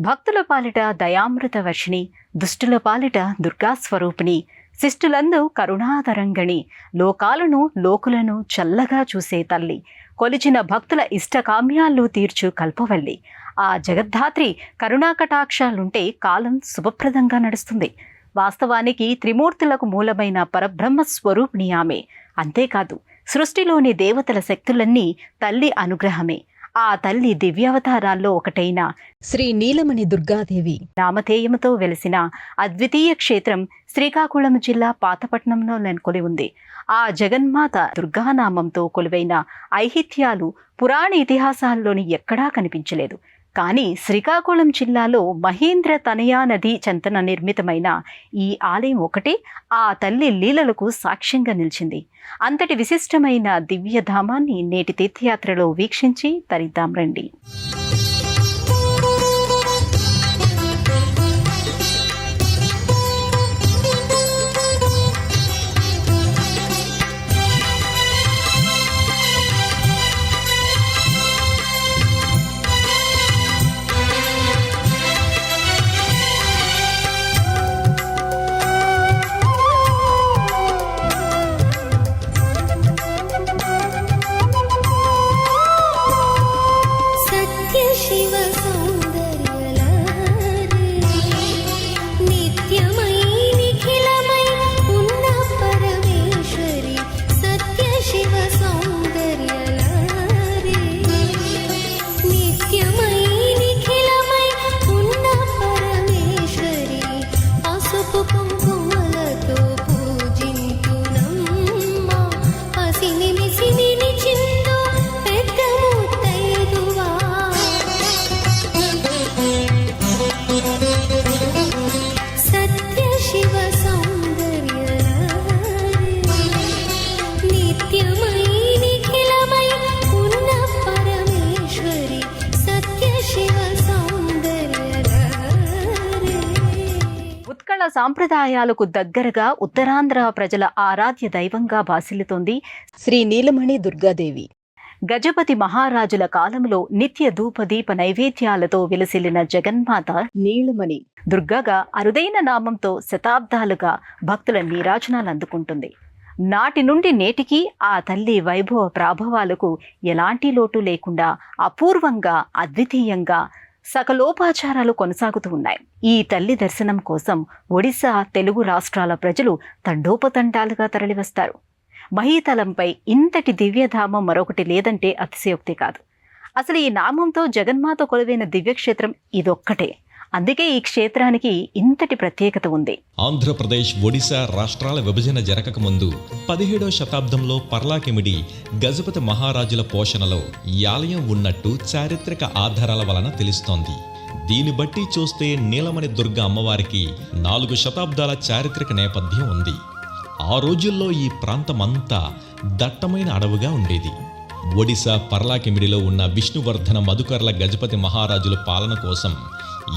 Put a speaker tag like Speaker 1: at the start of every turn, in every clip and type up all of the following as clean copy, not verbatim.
Speaker 1: భక్తుల పాలిట దయామృత వర్షిణి, దుష్టుల పాలిట దుర్గాస్వరూపిణి, శిష్టులందు కరుణాతరంగిణి, లోకాలను లోకులను చల్లగా చూసే తల్లి, కొలిచిన భక్తుల ఇష్టకామ్యాలు తీర్చు కల్పవల్లి. ఆ జగద్ధాత్రి కరుణాకటాక్షాలుంటే కాలం శుభప్రదంగా నడుస్తుంది. వాస్తవానికి త్రిమూర్తులకు మూలమైన పరబ్రహ్మ స్వరూపిణి ఆమె. అంతేకాదు, సృష్టిలోని దేవతల శక్తులన్నీ తల్లి అనుగ్రహమే. ఆ తల్లి దివ్యావతారాల్లో ఒకటైన శ్రీ నీలమణి దుర్గాదేవి నామధేయముతో వెలిసిన అద్వితీయ క్షేత్రం శ్రీకాకుళం జిల్లా పాతపట్నంలో నెలకొని ఉంది. ఆ జగన్మాత దుర్గానామంతో కొలువైన ఐహిత్యాలు పురాణ ఇతిహాసాల్లోని ఎక్కడా కనిపించలేదు. కానీ శ్రీకాకుళం జిల్లాలో మహేంద్ర తనయా నది చెంతన నిర్మితమైన ఈ ఆలయం ఒకటే ఆ తల్లి లీలలకు సాక్ష్యంగా నిలిచింది. అంతటి విశిష్టమైన దివ్యధామాన్ని నేటి తీర్థయాత్రలో వీక్షించి తరిద్దాం రండి. సాంప్రదాయాలకు దగ్గరగా ఉత్తరాంధ్ర ప్రజల ఆరాధ్య దైవంగా భాసిల్లుతోంది శ్రీ నీలమణి దుర్గాదేవి. గజపతి మహారాజుల కాలంలో నిత్య ధూపదీప నైవేద్యాలతో విలసిల్లిన జగన్మాత నీలమణి దుర్గగా అరుదైన నామంతో శతాబ్దాలుగా భక్తుల నీరాజనాలు అందుకుంటుంది. నాటి నుండి నేటికి ఆ తల్లి వైభవ ప్రాభవాలకు ఎలాంటి లోటు లేకుండా అపూర్వంగా అద్వితీయంగా సకలోపాచారాలు కొనసాగుతూ ఉన్నాయి. ఈ తల్లి దర్శనం కోసం ఒడిశా, తెలుగు రాష్ట్రాల ప్రజలు తండోపతండాలుగా తరలివస్తారు. మహీతలంపై ఇంతటి దివ్యధామం మరొకటి లేదంటే అతిశయోక్తి కాదు. అసలు ఈ నామంతో జగన్మాత కొలువైన దివ్యక్షేత్రం ఇదొక్కటే. అందుకే ఈ క్షేత్రానికి ఇంతటి ప్రత్యేకత ఉంది.
Speaker 2: ఆంధ్రప్రదేశ్, ఒడిశా రాష్ట్రాల విభజన జరగక ముందు 17వ శతాబ్దంలో పర్లాకిమిడి గజపతి మహారాజుల పోషణలో ఈ ఆలయం ఉన్నట్టు చారిత్రక ఆధారాల వలన తెలుస్తోంది. దీన్ని బట్టి చూస్తే నీలమణి దుర్గ అమ్మవారికి 4 శతాబ్దాల చారిత్రక నేపథ్యం ఉంది. ఆ రోజుల్లో ఈ ప్రాంతమంతా దట్టమైన అడవుగా ఉండేది. ఒడిశా పర్లాకిమిడిలో ఉన్న విష్ణువర్ధన మధుకర్ల గజపతి మహారాజుల పాలన కోసం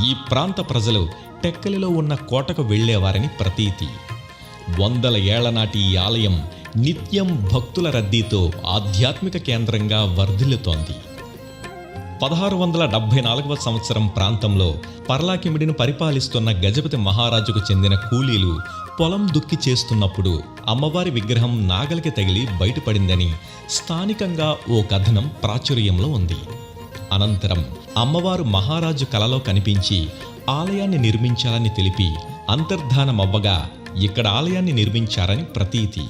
Speaker 2: ఈ ప్రాంత ప్రజలు టెక్కలిలో ఉన్న కోటకు వెళ్లేవారని ప్రతీతి. 100 ఏళ్ల నాటి ఈ ఆలయం నిత్యం భక్తుల రద్దీతో ఆధ్యాత్మిక కేంద్రంగా వర్ధిల్లుతోంది. 1674వ సంవత్సరం ప్రాంతంలో పర్లాకిమిడిని పరిపాలిస్తున్న గజపతి మహారాజుకు చెందిన కూలీలు పొలం దుక్కి చేస్తున్నప్పుడు అమ్మవారి విగ్రహం నాగలికి తగిలి బయటపడిందని స్థానికంగా ఓ కథనం ప్రాచుర్యంలో ఉంది. అనంతరం అమ్మవారు మహారాజు కలలో కనిపించి ఆలయాన్ని నిర్మించాలని తెలిపి అంతర్ధానమవ్వగా ఇక్కడ ఆలయాన్ని నిర్మించారని ప్రతీతి.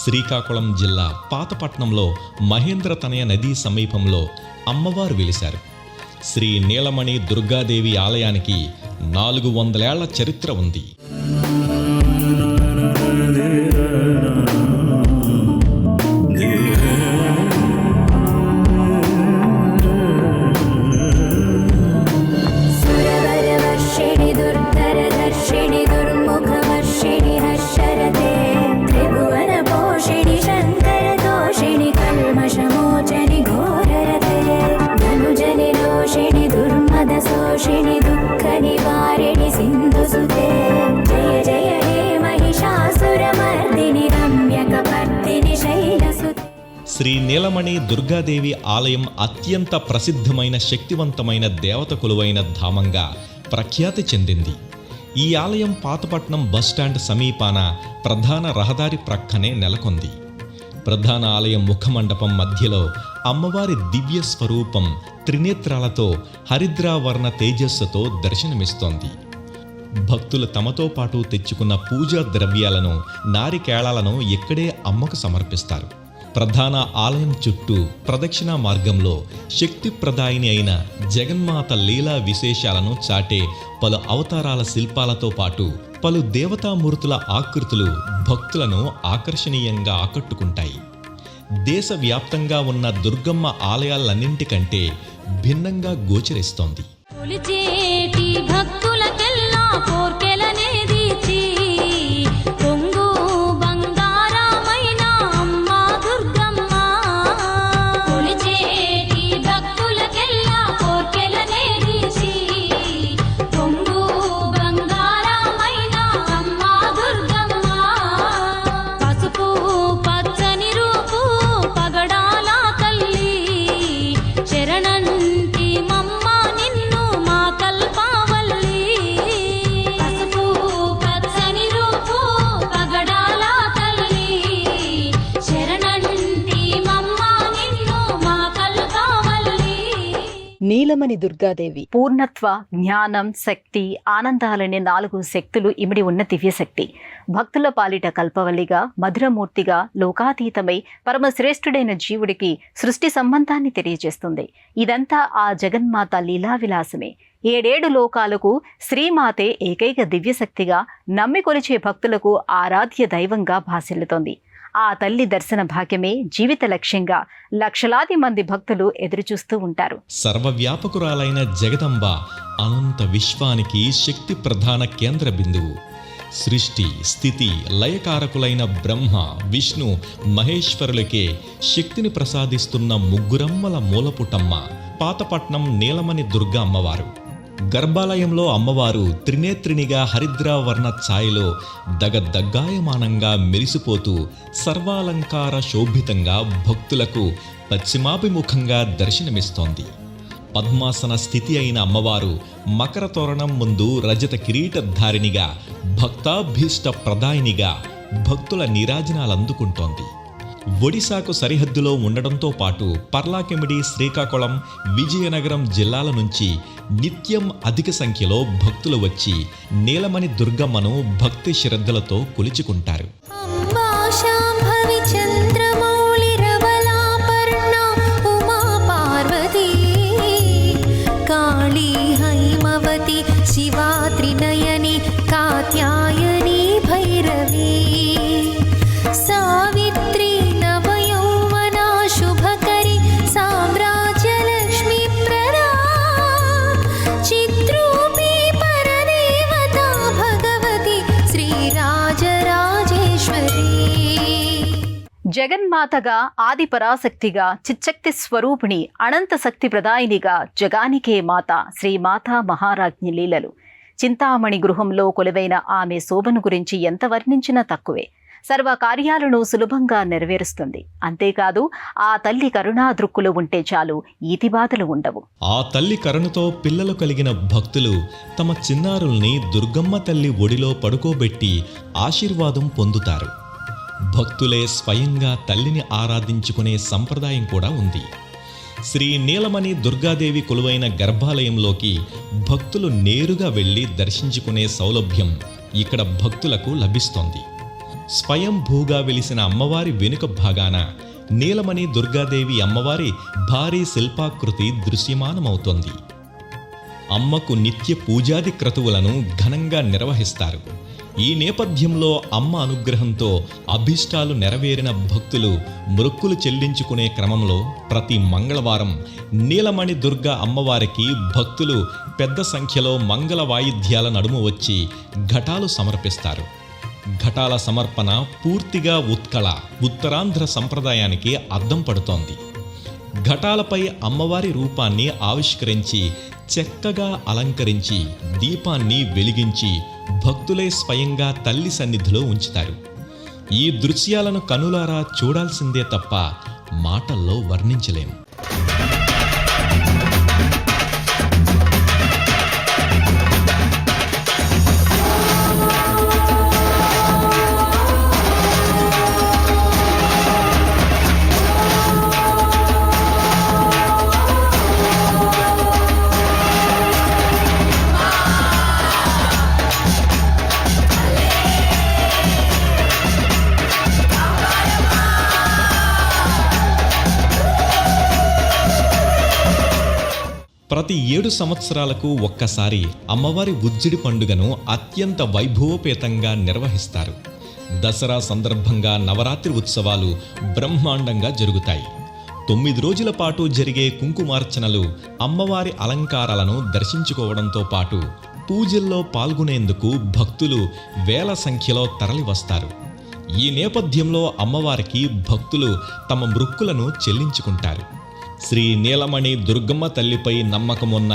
Speaker 2: శ్రీకాకుళం జిల్లా పాతపట్నంలో మహేంద్ర తనయ నదీ సమీపంలో అమ్మవారు వెలిశారు. శ్రీ నీలమణి దుర్గాదేవి ఆలయానికి 400 ఏళ్ల చరిత్ర ఉంది.
Speaker 3: దుర్మద శోషిణి దుఃఖ నివారిణి సింధు సుతే జయ
Speaker 2: శ్రీ నీలమణి దుర్గాదేవి ఆలయం అత్యంత ప్రసిద్ధమైన శక్తివంతమైన దేవత కొలువైన ధామంగా ప్రఖ్యాతి చెందింది. ఈ ఆలయం పాతపట్నం బస్టాండ్ సమీపాన ప్రధాన రహదారి ప్రక్కనే నెలకొంది. ప్రధాన ఆలయం ముఖమండపం మధ్యలో అమ్మవారి దివ్య స్వరూపం త్రినేత్రాలతో హరిద్రావర్ణ తేజస్సుతో దర్శనమిస్తోంది. భక్తులు తమతో పాటు తెచ్చుకున్న పూజా ద్రవ్యాలను, నారికేళాలను ఇక్కడే అమ్మకు సమర్పిస్తారు. ప్రధాన ఆలయం చుట్టూ ప్రదక్షిణా మార్గంలో శక్తి ప్రదాయిని అయిన జగన్మాత లీలా విశేషాలను చాటే పలు అవతారాల శిల్పాలతో పాటు పలు దేవతామూర్తుల ఆకృతులు భక్తులను ఆకర్షణీయంగా ఆకట్టుకుంటాయి. దేశవ్యాప్తంగా ఉన్న దుర్గమ్మ ఆలయాలన్నింటికంటే భిన్నంగా గోచరిస్తోంది.
Speaker 1: నీలమణి దుర్గాదేవి పూర్ణత్వ, జ్ఞానం, శక్తి, ఆనందాలనే 4 శక్తులు ఇమిడి ఉన్న దివ్యశక్తి. భక్తుల పాలిట కల్పవల్లిగా, మధురమూర్తిగా, లోకాతీతమై పరమశ్రేష్ఠుడైన జీవుడికి సృష్టి సంబంధాన్ని తెలియజేస్తుంది. ఇదంతా ఆ జగన్మాత లీలా విలాసమే. 7 లోకాలకు శ్రీమాతే ఏకైక దివ్యశక్తిగా నమ్మి కొలిచే భక్తులకు ఆరాధ్య దైవంగా భాసిల్లుతోంది. ఆ తల్లి దర్శన భాగ్యమే జీవిత లక్ష్యంగా లక్షలాది మంది భక్తులు ఎదురుచూస్తూ ఉంటారు.
Speaker 2: సర్వవ్యాపకురాలైన జగదంబ అనంత విశ్వానికి శక్తి ప్రధాన కేంద్ర బిందువు. సృష్టి, స్థితి, లయకారకులైన బ్రహ్మ, విష్ణు, మహేశ్వరులకే శక్తిని ప్రసాదిస్తున్న ముగ్గురమ్మల మూలపుటమ్మ పాతపట్నం నీలమణి దుర్గా అమ్మవారు. గర్భాలయంలో అమ్మవారు త్రినేత్రినిగా హరిద్రావర్ణ ఛాయలో దగదగ్గాయమానంగా మెరిసిపోతూ సర్వాలంకార శోభితంగా భక్తులకు పశ్చిమాభిముఖంగా దర్శనమిస్తోంది. పద్మాసన స్థితి అయిన అమ్మవారు మకర తోరణం ముందు రజత కిరీటధారినిగా, భక్తాభీష్ట ప్రదాయినిగా భక్తుల నీరాజనాలందుకుంటోంది. ఒడిశాకు సరిహద్దులో ఉండడంతో పాటు పర్లాకెమిడి, శ్రీకాకుళం, విజయనగరం జిల్లాల నుంచి నిత్యం అధిక సంఖ్యలో భక్తులు వచ్చి నీలమణి దుర్గమ్మను భక్తి శ్రద్ధలతో కొలుచుకుంటారు.
Speaker 3: శివాత్రినయని, కాత్యాయని, భైరవి, సావిత్రి, నవయౌవన, శుభకరి, సామ్రాజ్యలక్ష్మి ప్రదా, చిత్రూపి పరదేవత భగవతి, శ్రీరాజరాజేశ్వరి.
Speaker 1: జగన్మాతగా, ఆది పరాశక్తిగా, చిచ్చక్తి స్వరూపిణి, అనంత శక్తి ప్రదాయినిగా జగానికే మాత శ్రీమాత మహారాజ్ఞి లీలలు. చింతామణి గృహంలో కొలువైన ఆమె శోభను గురించి ఎంత వర్ణించినా తక్కువే. సర్వ కార్యాలను సులభంగా నెరవేరుస్తుంది. అంతేకాదు ఆ తల్లి కరుణా దృక్కులు ఉంటే చాలు, ఈతిబాధలు ఉండవు.
Speaker 2: ఆ తల్లి కరుణతో పిల్లలు కలిగిన భక్తులు తమ చిన్నారుల్ని దుర్గమ్మ తల్లి ఒడిలో పడుకోబెట్టి ఆశీర్వాదం పొందుతారు. భక్తులే స్వయంగా తల్లిని ఆరాధించుకునే సంప్రదాయం కూడా ఉంది. శ్రీ నీలమణి దుర్గాదేవి కొలువైన గర్భాలయంలోకి భక్తులు నేరుగా వెళ్లి దర్శించుకునే సౌలభ్యం ఇక్కడ భక్తులకు లభిస్తోంది. స్వయంభూగా వెలిసిన అమ్మవారి వెనుక భాగాన నీలమణి దుర్గాదేవి అమ్మవారి భారీ శిల్పాకృతి దృశ్యమానమవుతోంది. అమ్మకు నిత్య పూజాది క్రతువులను ఘనంగా నిర్వహిస్తారు. ఈ నేపథ్యంలో అమ్మ అనుగ్రహంతో అభీష్టాలు నెరవేరిన భక్తులు మొక్కులు చెల్లించుకునే క్రమంలో ప్రతి మంగళవారం నీలమణి దుర్గా అమ్మవారికి భక్తులు పెద్ద సంఖ్యలో మంగళ వాయిద్యాల నడుమ వచ్చి ఘటాలు సమర్పిస్తారు. ఘటాల సమర్పణ పూర్తిగా ఉత్కళ, ఉత్తరాంధ్ర సంప్రదాయానికి అద్దం పడుతోంది. ఘటాలపై అమ్మవారి రూపాన్ని ఆవిష్కరించి చక్కగా అలంకరించి దీపాన్ని వెలిగించి భక్తులే స్వయంగా తల్లి సన్నిధిలో ఉంచుతారు. ఈ దృశ్యాలను కనులారా చూడాల్సిందే తప్ప మాటల్లో వర్ణించలేం. ప్రతి 7 సంవత్సరాలకు ఒక్కసారి అమ్మవారి ఉజ్జిడి పండుగను అత్యంత వైభవోపేతంగా నిర్వహిస్తారు. దసరా సందర్భంగా నవరాత్రి ఉత్సవాలు బ్రహ్మాండంగా జరుగుతాయి. 9 రోజుల పాటు జరిగే కుంకుమార్చనలు, అమ్మవారి అలంకారాలను దర్శించుకోవడంతో పాటు పూజల్లో పాల్గొనేందుకు భక్తులు వేల సంఖ్యలో తరలివస్తారు. ఈ నేపథ్యంలో అమ్మవారికి భక్తులు తమ మృక్కులను చెల్లించుకుంటారు. శ్రీ నీలమణి దుర్గమ్మ తల్లిపై నమ్మకమున్న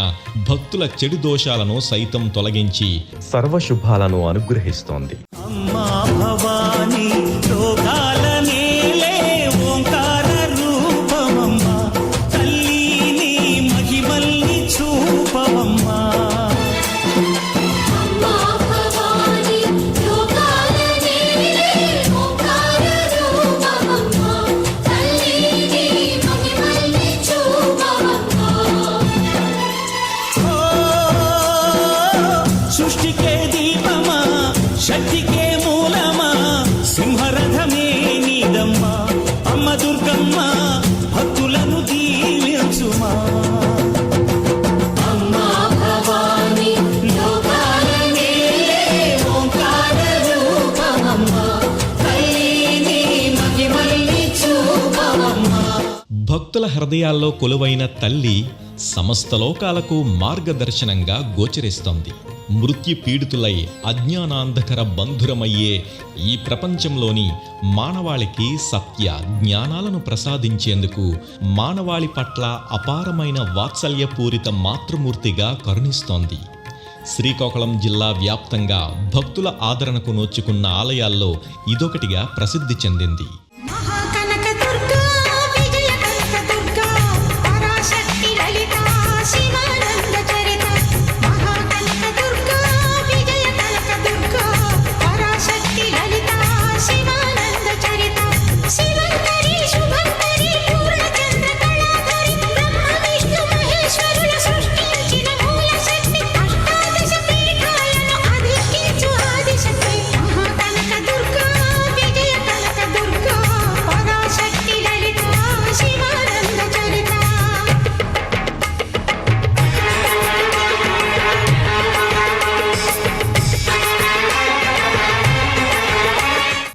Speaker 2: భక్తుల చెడు దోషాలను సైతం తొలగించి
Speaker 4: సర్వశుభాలను అనుగ్రహిస్తోంది.
Speaker 5: అమ్మా భవానీ లోకాల నేలే ఓంకార రూపమమ్మా, తల్లి నీ మహిమల్ని చూపవమ్మా.
Speaker 3: అమ్మా భవానీ లోకాల నేలే ఓంకార రూపమమ్మా, తల్లి నీ మహిమల్ని చూపవమ్మా.
Speaker 5: సృష్టికే దీపమా, శక్తికే మూలమా, సింహరథమే నీదమ్మా. అమ్మ దుర్గమ్మ భక్తులను దీవించుమా.
Speaker 3: అమ్మా భవానీ లోకాల నేలే ఓంకార రూపమమ్మా, తల్లి నీ మహిమల్ని చూపవమ్మా.
Speaker 2: భక్తుల హృదయాల్లో కొలువైన తల్లి సమస్త లోకాలకు మార్గదర్శనంగా గోచరిస్తోంది. మృత్యు పీడితులై అజ్ఞానాంధకర బంధురమయ్యే ఈ ప్రపంచంలోని మానవాళికి సత్య జ్ఞానాలను ప్రసాదించేందుకు మానవాళి పట్ల అపారమైన వాత్సల్యపూరిత మాతృమూర్తిగా కరుణిస్తోంది. శ్రీకాకుళం జిల్లా వ్యాప్తంగా భక్తుల ఆదరణకు నోచుకున్న ఆలయాల్లో ఇదొకటిగా ప్రసిద్ధి చెందింది.
Speaker 3: మహాకనక దుర్గా విజయ కనక దుర్గా పరాశక్తి లలిత శివానంద చరిత. మహాకనక దుర్గా విజయ కనక దుర్గా పరాశక్తి లలిత శివానంద చరిత. శివంకరి శుభంకరి పూర్ణచంద్ర కళాధరి బ్రహ్మ విష్ణు మహేశ్వరుల సృష్టించిన మూల శక్తి. అష్టాదశ పీఠాలను అధిష్ఠించు ఆదిశక్తి. మహాకనక దుర్గా విజయ కనక దుర్గా పరాశక్తి లలిత శివానంద చరిత.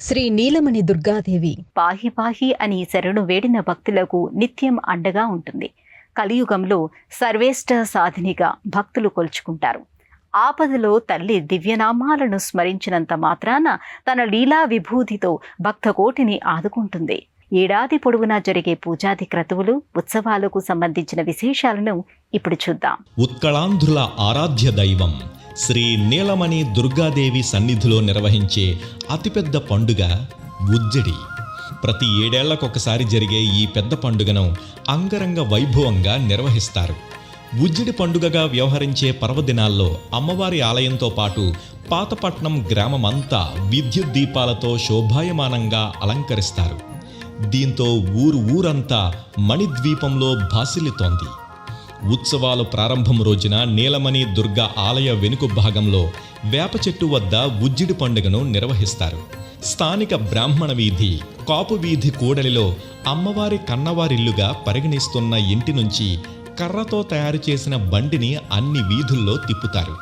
Speaker 1: శ్రీ నీలమణి దుర్గాదేవి పాహి పాహి అని శరణు వేడిన భక్తులకు నిత్యం అండగా ఉంటుంది. కలియుగంలో సర్వేష్ట సాధినిగా భక్తులు కొలుచుకుంటారు. ఆపదలో తల్లి దివ్యనామాలను స్మరించినంత మాత్రాన తన లీలా విభూతితో భక్తకోటిని ఆదుకుంటుంది. ఏడాది పొడవునా జరిగే పూజాది క్రతువులు, ఉత్సవాలకు సంబంధించిన విశేషాలను ఇప్పుడు చూద్దాం.
Speaker 2: ఉత్కళాంధ్రుల ఆరాధ్య దైవం శ్రీ నీలమణి దుర్గాదేవి సన్నిధిలో నిర్వహించే అతిపెద్ద పండుగ ఉజ్జడి. ప్రతి 7 ఏళ్లకొకసారి జరిగే ఈ పెద్ద పండుగను అంగరంగ వైభవంగా నిర్వహిస్తారు. ఉజ్జడి పండుగగా వ్యవహరించే పర్వదినాల్లో అమ్మవారి ఆలయంతో పాటు పాతపట్నం గ్రామమంతా విద్యుత్ దీపాలతో శోభాయమానంగా అలంకరిస్తారు. దీంతో ఊరంతా మణిద్వీపంలో భాసిల్లుతోంది. ఉత్సవాలు ప్రారంభం రోజున నీలమణి దుర్గ ఆలయ వెనుక భాగంలో వేప చెట్టు వద్ద ఉజ్జిడి పండుగను నిర్వహిస్తారు. స్థానిక బ్రాహ్మణ వీధి, కాపు వీధి కూడలిలో అమ్మవారి కన్నవారిల్లుగా పరిగణిస్తున్న ఇంటి నుంచి కర్రతో తయారు చేసిన బండిని అన్ని వీధుల్లో తిప్పుతారు.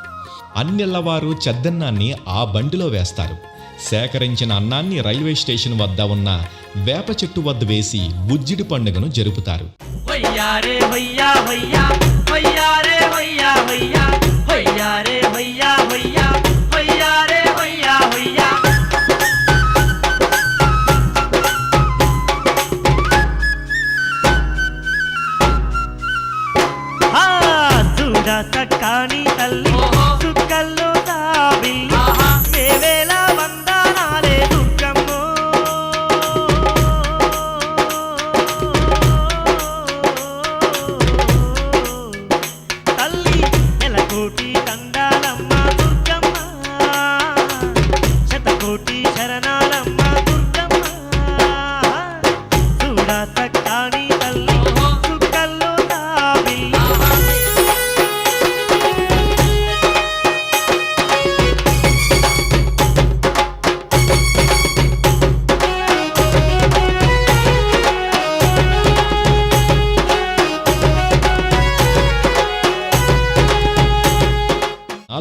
Speaker 2: అన్నిళ్లవారు చెద్దన్నాన్ని ఆ బండిలో వేస్తారు. సేకరించిన అన్నాన్ని రైల్వే స్టేషన్ వద్ద ఉన్న వేప చెట్టు వద్ద వేసి ఉజ్జిడి పండుగను జరుపుతారు.
Speaker 5: వయ్యారే వయ్యా వయ్యా వయ్యారే వయ్యా వయ్యా వయ్యారే వయ్యా వయ్యా వయ్యారే వయ్యా వయ్యా. చూడా సక్కాని తల్లి సుక్కల్లో దాబిల్లి వేవేల వందనాలే దుర్గమ్మో.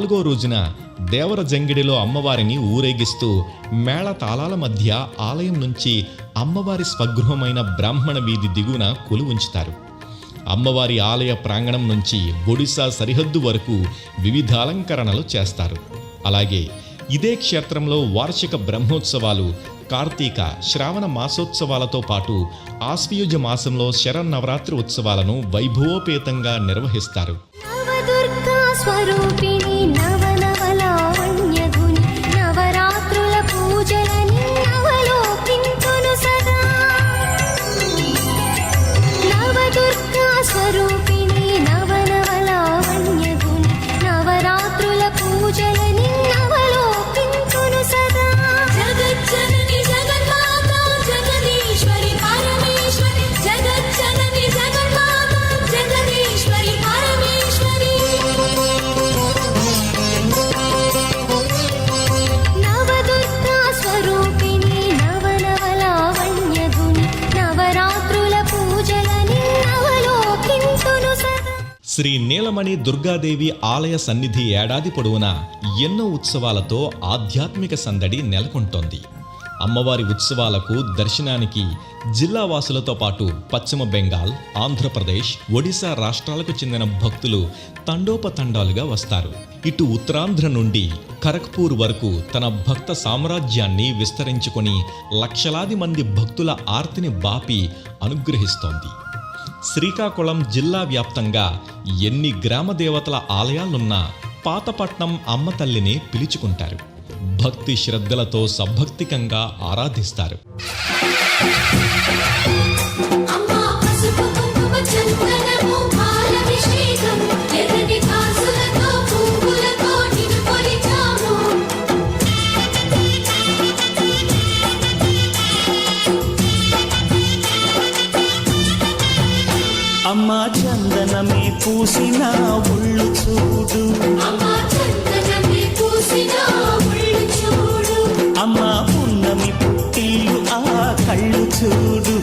Speaker 2: 4వ రోజున దేవర జంగిడిలో అమ్మవారిని ఊరేగిస్తూ మేళ తాళాల మధ్య ఆలయం నుంచి అమ్మవారి స్వగృహమైన బ్రాహ్మణ వీధి దిగువన కొలువుంచుతారు. అమ్మవారి ఆలయ ప్రాంగణం నుంచి ఒడిశా సరిహద్దు వరకు వివిధ అలంకరణలు చేస్తారు. అలాగే ఇదే క్షేత్రంలో వార్షిక బ్రహ్మోత్సవాలు, కార్తీక, శ్రావణ మాసోత్సవాలతో పాటు ఆశ్వయుజ మాసంలో శరన్నవరాత్రి ఉత్సవాలను వైభవోపేతంగా నిర్వహిస్తారు.
Speaker 3: నవదుర్గా స్వరూపిణి నవనవలావణ్యగుని నవరాత్రుల పూజలని నవలోకించును సదా. నవదుర్గా స్వరూపిణి నవనవలావణ్యగుని నవరాత్రుల పూజలని నవలోకించును సదా. జగజ్జనని జగన్మాత జగదీశ్వరి పరమేశ్వరి జగజ్జనని జగన్మాత జగదీశ్వరి పరమేశ్వరి. నవదుర్గా స్వరూపిణి నవనవలావణ్యగుని నవరాత్రుల పూజలని నవలోకించును సదా.
Speaker 2: శ్రీ నీలమణి దుర్గాదేవి ఆలయ సన్నిధి ఏడాది పొడవునా ఎన్నో ఉత్సవాలతో ఆధ్యాత్మిక సందడి నెలకొంటోంది. అమ్మవారి ఉత్సవాలకు దర్శనానికి జిల్లా వాసులతో పాటు పశ్చిమ బెంగాల్, ఆంధ్రప్రదేశ్, ఒడిశా రాష్ట్రాలకు చెందిన భక్తులు తండోపతండాలుగా వస్తారు. ఇటు ఉత్తరాంధ్ర నుండి ఖరగ్పూర్ వరకు తన భక్త సామ్రాజ్యాన్ని విస్తరించుకొని లక్షలాది మంది భక్తుల ఆర్తిని బాపి అనుగ్రహిస్తోంది. శ్రీకాకుళం జిల్లా వ్యాప్తంగా ఎన్ని గ్రామ దేవతల ఆలయాలున్నా పాతపట్నం అమ్మ తల్లిని పిలుచుకుంటారు. భక్తి శ్రద్ధలతో సభక్తికంగా ఆరాధిస్తారు.
Speaker 3: అమ్మా పసుపు కుంకుమ చందనము పాలభిషేకం ఎర్రటి కాసులతో పువ్వులతో నిన్ను కొలిచాము.
Speaker 5: అమ్మా చందనమే పూసిన ఒళ్ళు చూడు,
Speaker 3: అమ్మా చందనమే పూసిన ఒళ్ళు చూడు.
Speaker 5: అమ్మా పున్నమి పుట్టిల్లు ఆ కళ్ళు చూడు,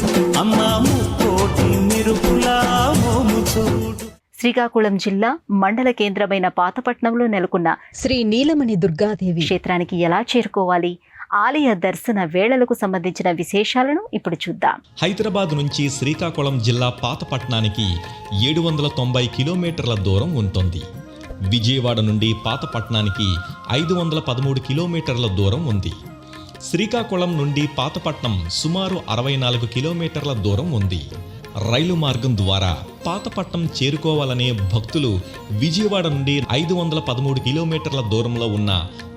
Speaker 5: అమ్మా ముక్కోటి మెరుపులా మోము చూడు.
Speaker 1: శ్రీకాకుళం జిల్లా మండల కేంద్రమైన పాతపట్నంలో నెలకొన్న శ్రీ నీలమణి దుర్గాదేవి క్షేత్రానికి ఎలా చేరుకోవాలి, ఆలయ దర్శన వేళలకు సంబంధించిన విశేషాలను ఇప్పుడు చూద్దాం.
Speaker 2: హైదరాబాద్ నుంచి శ్రీకాకుళం జిల్లా పాతపట్నానికి 790 కిలోమీటర్ల దూరం ఉంటుంది. విజయవాడ నుండి పాతపట్నానికి 513 కిలోమీటర్ల దూరం ఉంది. శ్రీకాకుళం నుండి పాతపట్నం సుమారు 64 కిలోమీటర్ల దూరం ఉంది. రైలు మార్గం ద్వారా పాతపట్నం చేరుకోవాలనే భక్తులు విజయవాడ నుండి 513 కిలోమీటర్ల దూరంలో ఉన్న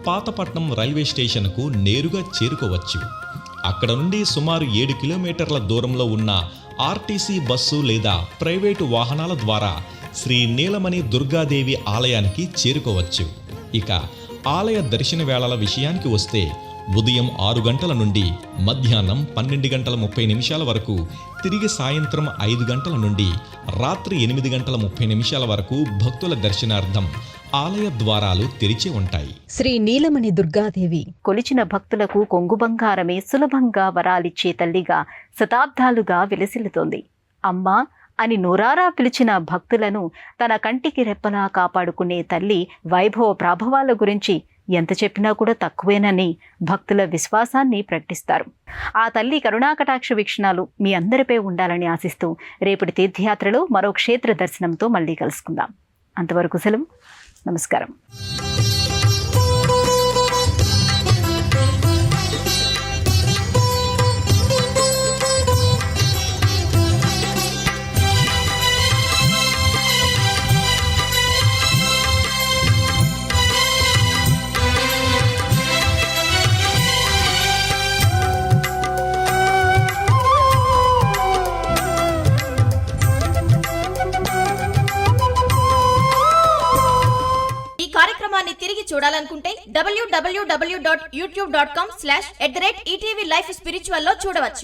Speaker 2: పాతపట్నం రైల్వే స్టేషన్కు నేరుగా చేరుకోవచ్చు. అక్కడ నుండి సుమారు 7 కిలోమీటర్ల దూరంలో ఉన్న ఆర్టీసీ బస్సు లేదా ప్రైవేటు వాహనాల ద్వారా శ్రీ నీలమణి దుర్గాదేవి ఆలయానికి చేరుకోవచ్చు. ఇక ఆలయ దర్శన వేళల విషయానికి వస్తే ఉదయం 6 గంటల నుండి మధ్యాహ్నం 12 గంటల 30 నిమిషాల వరకు, తిరిగి సాయంత్రం 5 గంటల నుండి రాత్రి 8 గంటల 30 నిమిషాల వరకు భక్తుల దర్శనార్థం ఆలయ ద్వారాలు తెరిచి ఉంటాయి.
Speaker 1: శ్రీ నీలమణి దుర్గాదేవి కొలిచిన భక్తులకు కొంగు బంగారమే సులభంగా వరాలిచ్చే తల్లిగా శతాబ్దాలుగా విలసిల్లుతోంది. అమ్మా అని నోరారా పిలిచిన భక్తులను తన కంటికి రెప్పలా కాపాడుకునే తల్లి వైభవ ప్రాభవాల గురించి ఎంత చెప్పినా కూడా తక్కువేనని భక్తుల విశ్వాసాన్ని ప్రకటిస్తారు. ఆ తల్లి కరుణాకటాక్ష వీక్షణాలు మీ అందరిపై ఉండాలని ఆశిస్తూ రేపటి తీర్థయాత్రలో మరో క్షేత్ర దర్శనంతో మళ్ళీ కలుసుకుందాం. అంతవరకు సెలవు. నమస్కారం.
Speaker 6: కార్యక్రమాన్ని తిరిగి చూడాలనుకుంటే www.youtube.com/@ETV Life Spiritual లో చూడవచ్చు.